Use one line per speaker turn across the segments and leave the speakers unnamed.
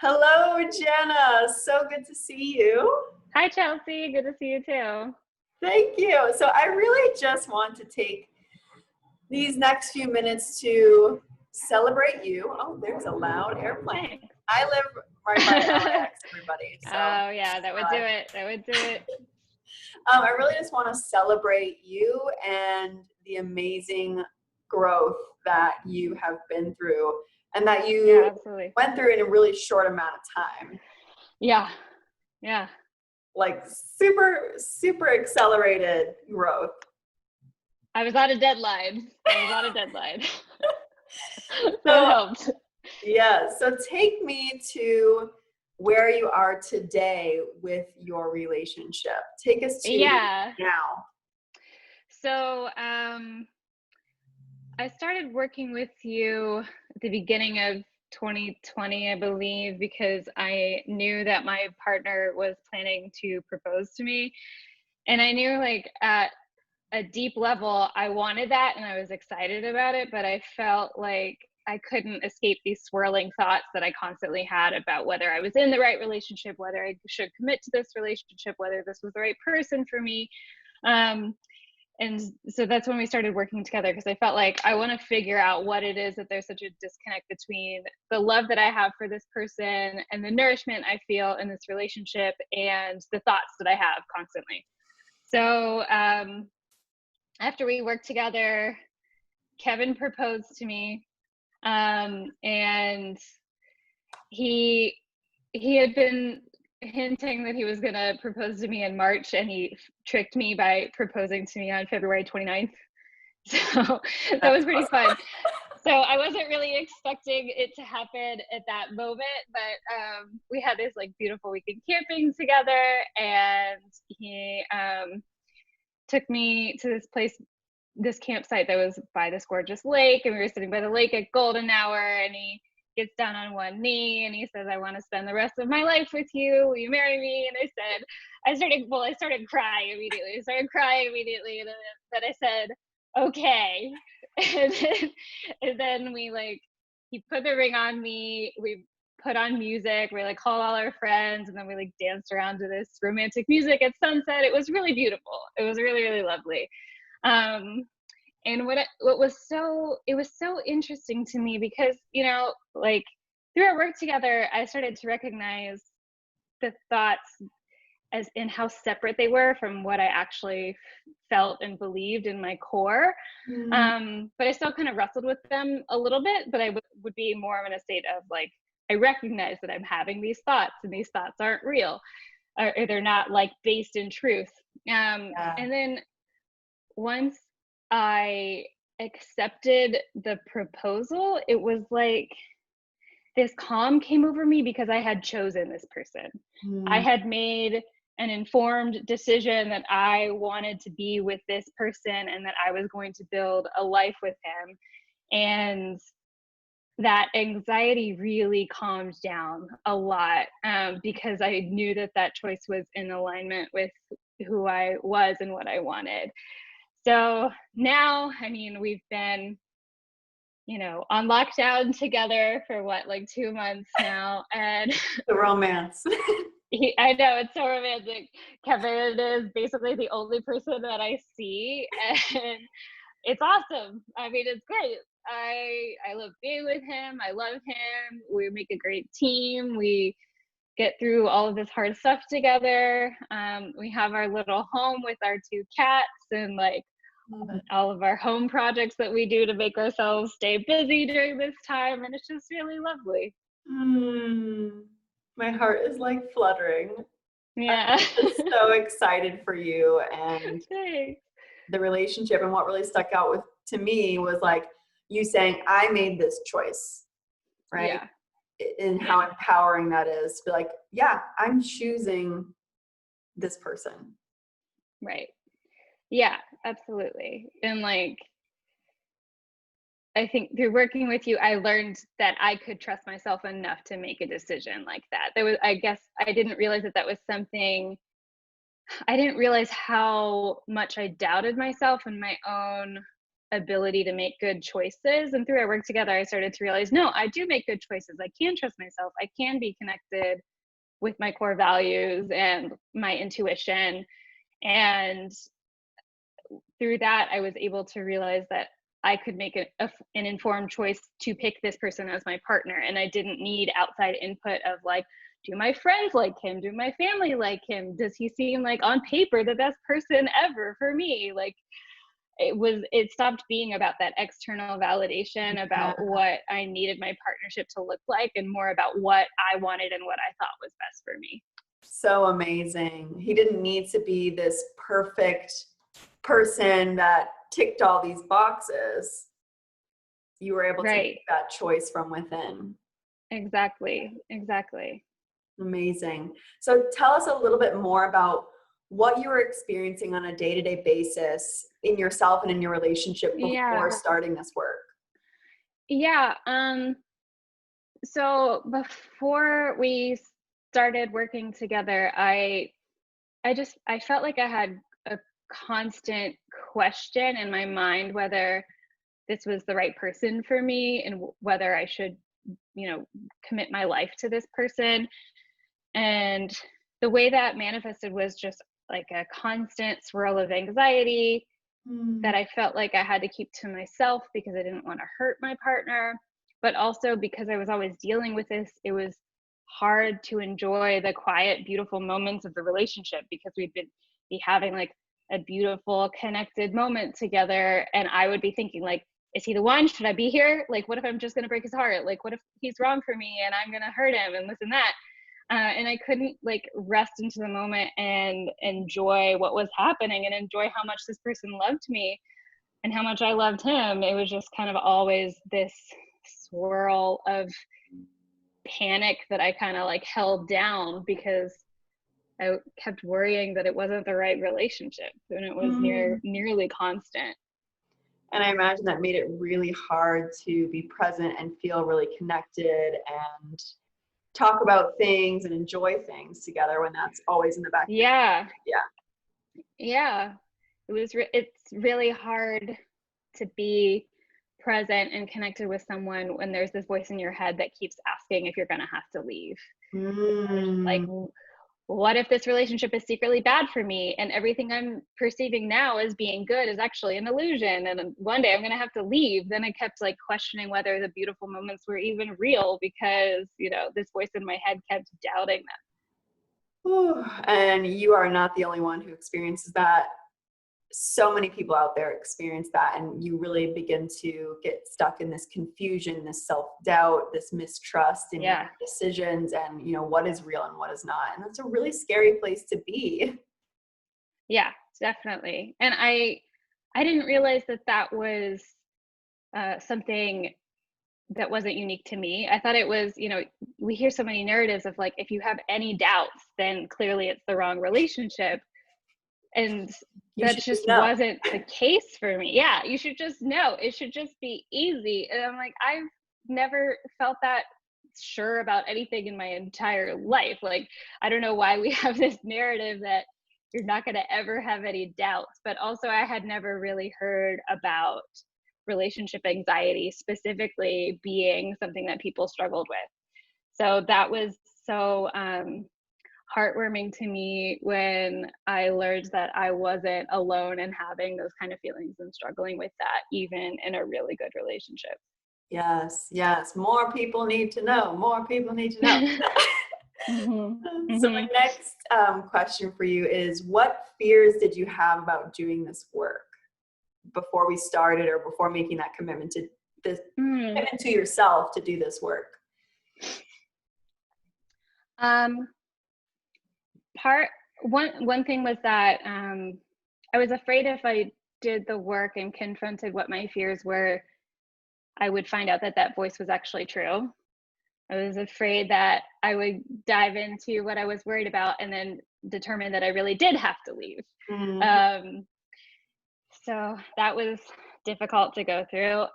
Hello, Jana. So good to see you.
Hi, Chelsea. Good to see you too.
Thank you. So I really just want to take these next few minutes to celebrate you. Oh, there's a loud airplane.
Thanks.
I live right by LAX, everybody. So
Oh, yeah, that would do it. That would do it.
I really just want to celebrate you and the amazing growth that you have been through and that
Yeah,
you
absolutely.
went through in a really short amount of time.
Yeah. Yeah.
Like super accelerated growth.
I was on a deadline. So it
So
helped.
yeah, so take me to where you are today with your relationship. Take us to
Yeah.
now.
So I started working with you at the beginning of 2020, I believe, because I knew that my partner was planning to propose to me. And I knew, like, at a deep level, I wanted that and I was excited about it, but I felt like I couldn't escape these swirling thoughts that I constantly had about whether I was in the right relationship, whether I should commit to this relationship, whether this was the right person for me. Um, and so that's when we started working together, because I felt like I want to figure out what it is that there's such a disconnect between the love that I have for this person and the nourishment I feel in this relationship and the thoughts that I have constantly. So after we worked together, Kevin proposed to me, and he had been hinting that he was going to propose to me in March, and he tricked me by proposing to me on February 29th. So that was pretty fun. So I wasn't really expecting it to happen at that moment, but we had this like beautiful weekend camping together, and he took me to this campsite that was by this gorgeous lake, and we were sitting by the lake at golden hour, and he gets down on one knee and he says, "I want to spend the rest of my life with you. Will you marry me?" And I started crying immediately. And then I said, "Okay." And then he put the ring on me. We put on music. We like called all our friends, and then we like danced around to this romantic music at sunset. It was really beautiful. It was really, really lovely. And it was so interesting to me because, like through our work together, I started to recognize the thoughts as in how separate they were from what I actually felt and believed in my core. But I still kind of wrestled with them a little bit, but I would be more in a state of like, I recognize that I'm having these thoughts and these thoughts aren't real, or they're not like based in truth. And then once I accepted the proposal, it was like this calm came over me because I had chosen this person. I had made an informed decision that I wanted to be with this person and that I was going to build a life with him. And that anxiety really calmed down a lot, because I knew that choice was in alignment with who I was and what I wanted. So now, I mean, we've been, on lockdown together for like 2 months now. And
The romance.
I know, it's so romantic. Kevin is basically the only person that I see, and it's awesome. I mean, it's great. I love being with him. I love him. We make a great team. We get through all of this hard stuff together. We have our little home with our 2 cats and like all of our home projects that we do to make ourselves stay busy during this time. And it's just really lovely.
My heart is like fluttering.
Yeah.
I'm just so excited for you and
Thanks.
the relationship. And what really stuck out to me was like you saying, I made this choice, right?
Yeah.
And how empowering that is to be like, yeah, I'm choosing this person.
Right. Yeah, absolutely. And like, I think through working with you, I learned that I could trust myself enough to make a decision like that. I guess I didn't realize that was something. I didn't realize how much I doubted myself and my own ability to make good choices. And through our work together, I started to realize, no, I do make good choices. I can trust myself. I can be connected with my core values and my intuition. And through that, I was able to realize that I could make an informed choice to pick this person as my partner. And I didn't need outside input of like, do my friends like him? Do my family like him? Does he seem like on paper the best person ever for me? Like, it stopped being about that external validation about what I needed my partnership to look like, and more about what I wanted and what I thought was best for me.
So amazing. He didn't need to be this perfect person that ticked all these boxes. You were able to make that choice from within.
Exactly.
Amazing. So tell us a little bit more about what you were experiencing on a day-to-day basis in yourself and in your relationship before starting this work.
Yeah. So before we started working together, I felt like I had a constant question in my mind whether this was the right person for me, and whether I should, commit my life to this person. And the way that manifested was just like a constant swirl of anxiety that I felt like I had to keep to myself because I didn't want to hurt my partner. But also because I was always dealing with this, it was hard to enjoy the quiet, beautiful moments of the relationship, because we'd be having like a beautiful connected moment together. And I would be thinking like, is he the one? Should I be here? Like, what if I'm just going to break his heart? Like, what if he's wrong for me and I'm going to hurt him and this and that? And I couldn't like rest into the moment and enjoy what was happening and enjoy how much this person loved me and how much I loved him. It was just kind of always this swirl of panic that I kind of like held down because I kept worrying that it wasn't the right relationship, and it was nearly constant.
And I imagine that made it really hard to be present and feel really connected and talk about things and enjoy things together when that's always in the back of your mind.
Yeah. It's really hard to be present and connected with someone when there's this voice in your head that keeps asking if you're going to have to leave. Like, what if this relationship is secretly bad for me and everything I'm perceiving now as being good is actually an illusion, and one day I'm going to have to leave? Then I kept like questioning whether the beautiful moments were even real, because this voice in my head kept doubting them.
And you are not the only one who experiences that. So many people out there experience that, and you really begin to get stuck in this confusion, this self-doubt, this mistrust in your decisions, and what is real and what is not. And that's a really scary place to be.
Yeah, definitely. And I didn't realize that was something that wasn't unique to me. I thought it was, we hear so many narratives of like, if you have any doubts, then clearly it's the wrong relationship. And that just wasn't the case for me. Yeah, you should just know. It should just be easy. And I'm like, I've never felt that sure about anything in my entire life. Like, I don't know why we have this narrative that you're not going to ever have any doubts. But also, I had never really heard about relationship anxiety specifically being something that people struggled with. So that was so heartwarming to me when I learned that I wasn't alone in having those kind of feelings and struggling with that, even in a really good relationship.
Yes. More people need to know. So my next question for you is, what fears did you have about doing this work before we started, or before making that commitment to this, commitment to yourself to do this work?
One thing was that I was afraid if I did the work and confronted what my fears were, I would find out that voice was actually true. I was afraid that I would dive into what I was worried about and then determine that I really did have to leave. So that was difficult to go through.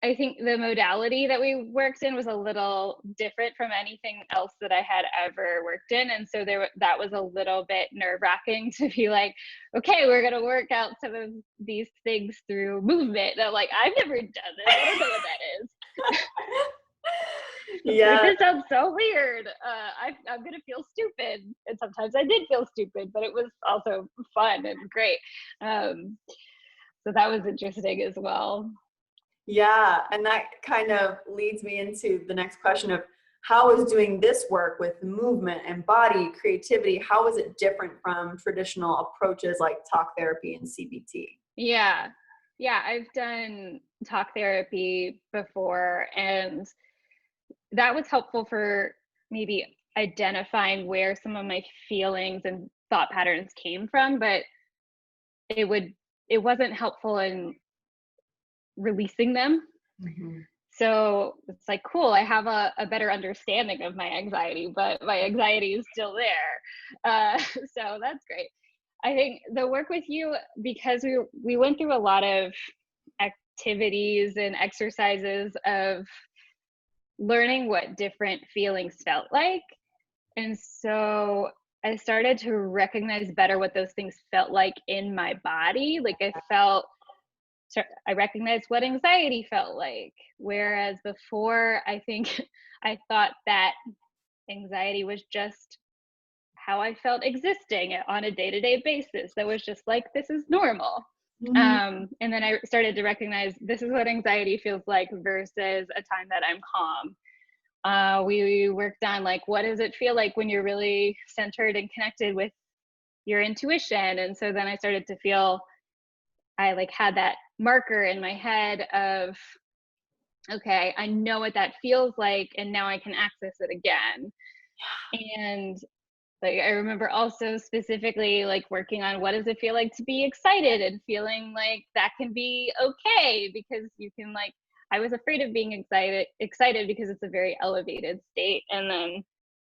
I think the modality that we worked in was a little different from anything else that I had ever worked in. And so that was a little bit nerve-wracking to be like, okay, we're going to work out some of these things through movement. And I'm like, I've never done this. I don't know what that is.
Yeah.
Like, this sounds so weird. I'm going to feel stupid. And sometimes I did feel stupid, but it was also fun and great. So that was interesting as well.
Yeah. And that kind of leads me into the next question of how is doing this work with movement and body, creativity, how is it different from traditional approaches like talk therapy and CBT?
Yeah. Yeah. I've done talk therapy before, and that was helpful for maybe identifying where some of my feelings and thought patterns came from, but it wasn't helpful in releasing them.
Mm-hmm.
So it's like, cool, I have a better understanding of my anxiety, but my anxiety is still there. So that's great. I think the work with you, because we went through a lot of activities and exercises of learning what different feelings felt like. And so I started to recognize better what those things felt like in my body. Like I recognized what anxiety felt like. Whereas before, I think I thought that anxiety was just how I felt existing on a day-to-day basis. That was just like, this is normal.
Mm-hmm.
And then I started to recognize this is what anxiety feels like versus a time that I'm calm. We worked on like, what does it feel like when you're really centered and connected with your intuition? And so then I started to feel, I like had that marker in my head of, okay, I know what that feels like, and now I can access it again. And like, I remember also specifically like working on what does it feel like to be excited, and feeling like that can be okay, because you can like, I was afraid of being excited because it's a very elevated state. And then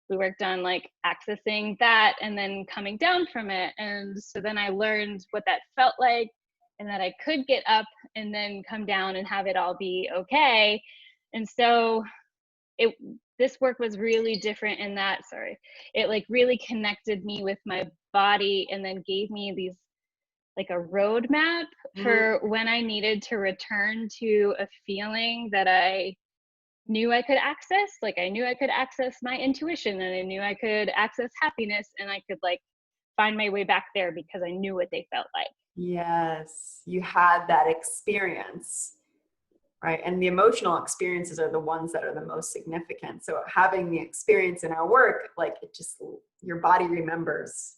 we worked on like accessing that and then coming down from it. And so then I learned what that felt like, and that I could get up and then come down and have it all be okay. And so this work was really different in that, it like really connected me with my body, and then gave me these like a roadmap for when I needed to return to a feeling that I knew I could access. Like I knew I could access my intuition, and I knew I could access happiness, and I could like find my way back there because I knew what they felt like.
Yes, you had that experience, right? And the emotional experiences are the ones that are the most significant. So having the experience in our work, like it just, your body remembers.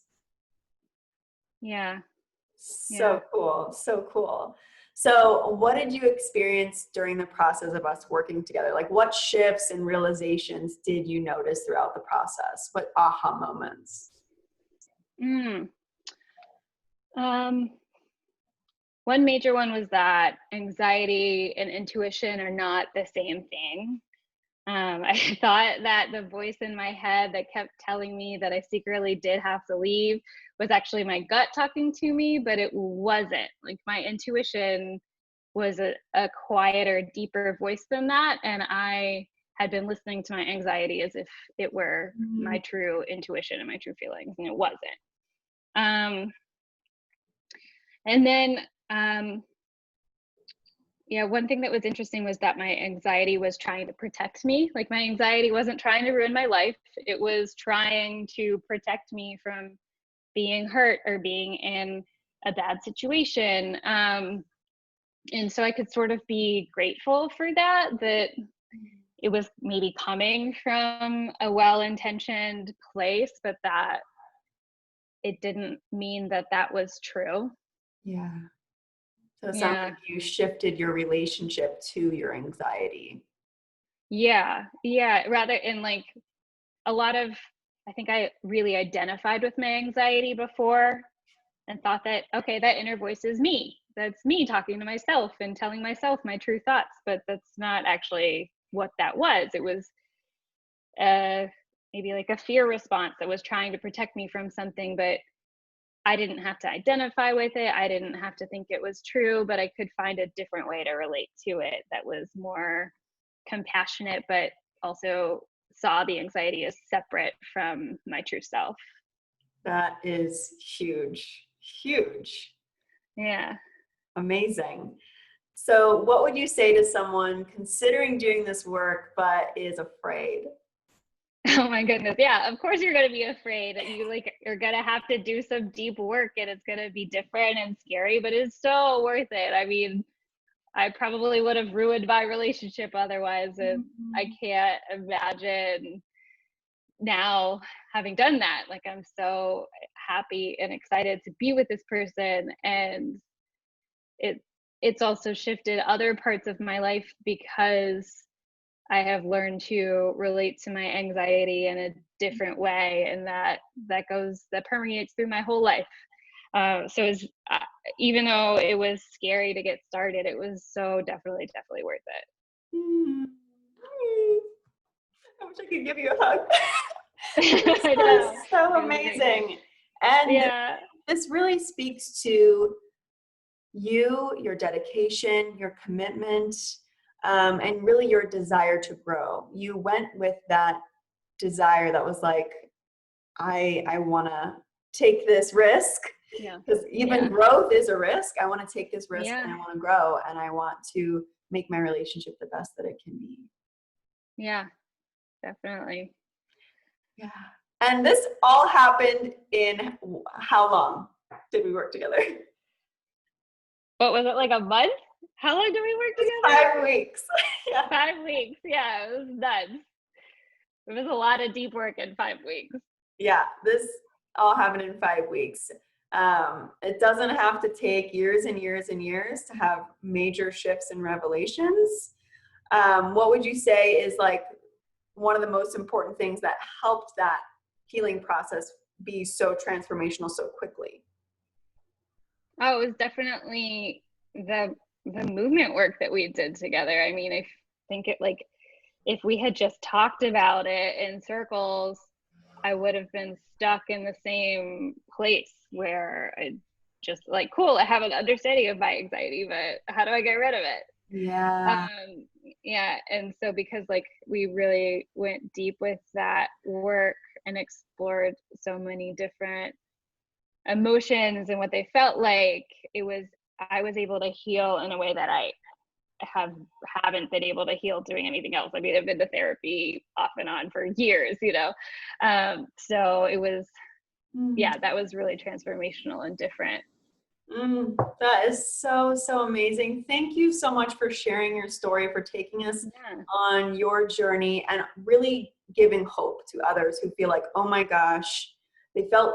Yeah.
So cool. So cool. So what did you experience during the process of us working together? Like what shifts and realizations did you notice throughout the process? What aha moments?
One major one was that anxiety and intuition are not the same thing. I thought that the voice in my head that kept telling me that I secretly did have to leave was actually my gut talking to me, but it wasn't. Like my intuition was a quieter, deeper voice than that. And I had been listening to my anxiety as if it were my true intuition and my true feelings, and it wasn't. And then, one thing that was interesting was that my anxiety was trying to protect me. Like my anxiety wasn't trying to ruin my life. It was trying to protect me from being hurt or being in a bad situation. And so I could sort of be grateful for that it was maybe coming from a well-intentioned place, but that it didn't mean that that was true.
Yeah. So it sounds like you shifted your relationship to your anxiety.
Yeah. Rather, in like a lot of, I think I really identified with my anxiety before and thought that, okay, that inner voice is me. That's me talking to myself and telling myself my true thoughts. But that's not actually what that was. It was maybe like a fear response that was trying to protect me from something. But I didn't have to identify with it. I didn't have to think it was true, but I could find a different way to relate to it that was more compassionate, but also saw the anxiety as separate from my true self.
That is huge, huge,
Yeah.
amazing. So, what would you say to someone considering doing this work but is afraid?
Oh my goodness. Yeah, of course you're going to be afraid. You're going to have to do some deep work, and it's going to be different and scary, but it's so worth it. I mean, I probably would have ruined my relationship otherwise, and I can't imagine now having done that. Like, I'm so happy and excited to be with this person, and it it's also shifted other parts of my life because I have learned to relate to my anxiety in a different way, and that permeates through my whole life. So it's, even though it was scary to get started, it was so definitely worth
Mm. I wish I could give you a hug.
it.
This
I
was
know.
so
It was amazing.
amazing. And
Yeah.
this really speaks to you, your dedication, your commitment, and really your desire to grow. You went with that desire that was like, I want to take this risk,
Yeah.
because even
Yeah.
growth is a risk. I want to take this risk and
Yeah.
I want to grow and I want to make my relationship the best that it can be.
Yeah. Definitely.
Yeah. And this all happened in how long did we work together?
What was it, like a month? How long did we work together?
5 weeks. Yeah.
5 weeks. Yeah, it was nuts. It was a lot of deep work in 5 weeks.
Yeah. This all happened in 5 weeks. It doesn't have to take years and years and years to have major shifts and revelations. What would you say is like one of the most important things that helped that healing process be so transformational so quickly?
Oh, it was definitely the movement work that we did together. I mean, I think it, like, if we had just talked about it in circles, I would have been stuck in the same place where I just like, cool, I have an understanding of my anxiety, but how do I get rid of it?
Yeah.
Yeah. And so because like we really went deep with that work and explored so many different emotions and what they felt like, I was able to heal in a way that I haven't been able to heal doing anything else. I mean, I've been to therapy off and on for years, so it was, yeah, that was really transformational and different.
That is so, so amazing. Thank you so much for sharing your story, for taking us
Yeah.
on your journey and really giving hope to others who feel like, oh my gosh, they felt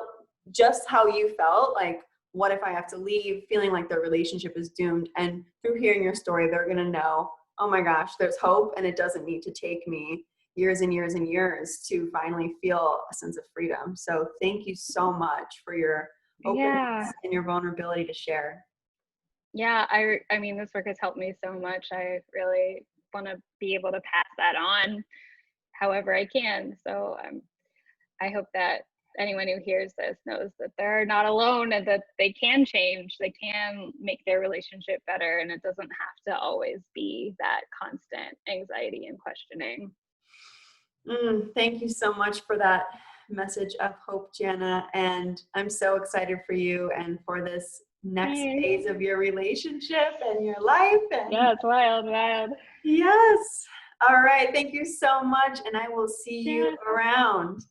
just how you felt. Like, what if I have to leave, feeling like their relationship is doomed? And through hearing your story, they're going to know, oh my gosh, there's hope, and it doesn't need to take me years and years and years to finally feel a sense of freedom. So thank you so much for your openness
Yeah.
and your vulnerability to share.
Yeah. I mean, this work has helped me so much. I really want to be able to pass that on however I can. So I hope that anyone who hears this knows that they're not alone and that they can change. They can make their relationship better, and it doesn't have to always be that constant anxiety and questioning.
Thank you so much for that message of hope, Jana. And I'm so excited for you and for this next
Thanks.
phase of your relationship and your life. And
Yeah, it's wild.
yes. All right. Thank you so much. And I will see you
Yeah.
around.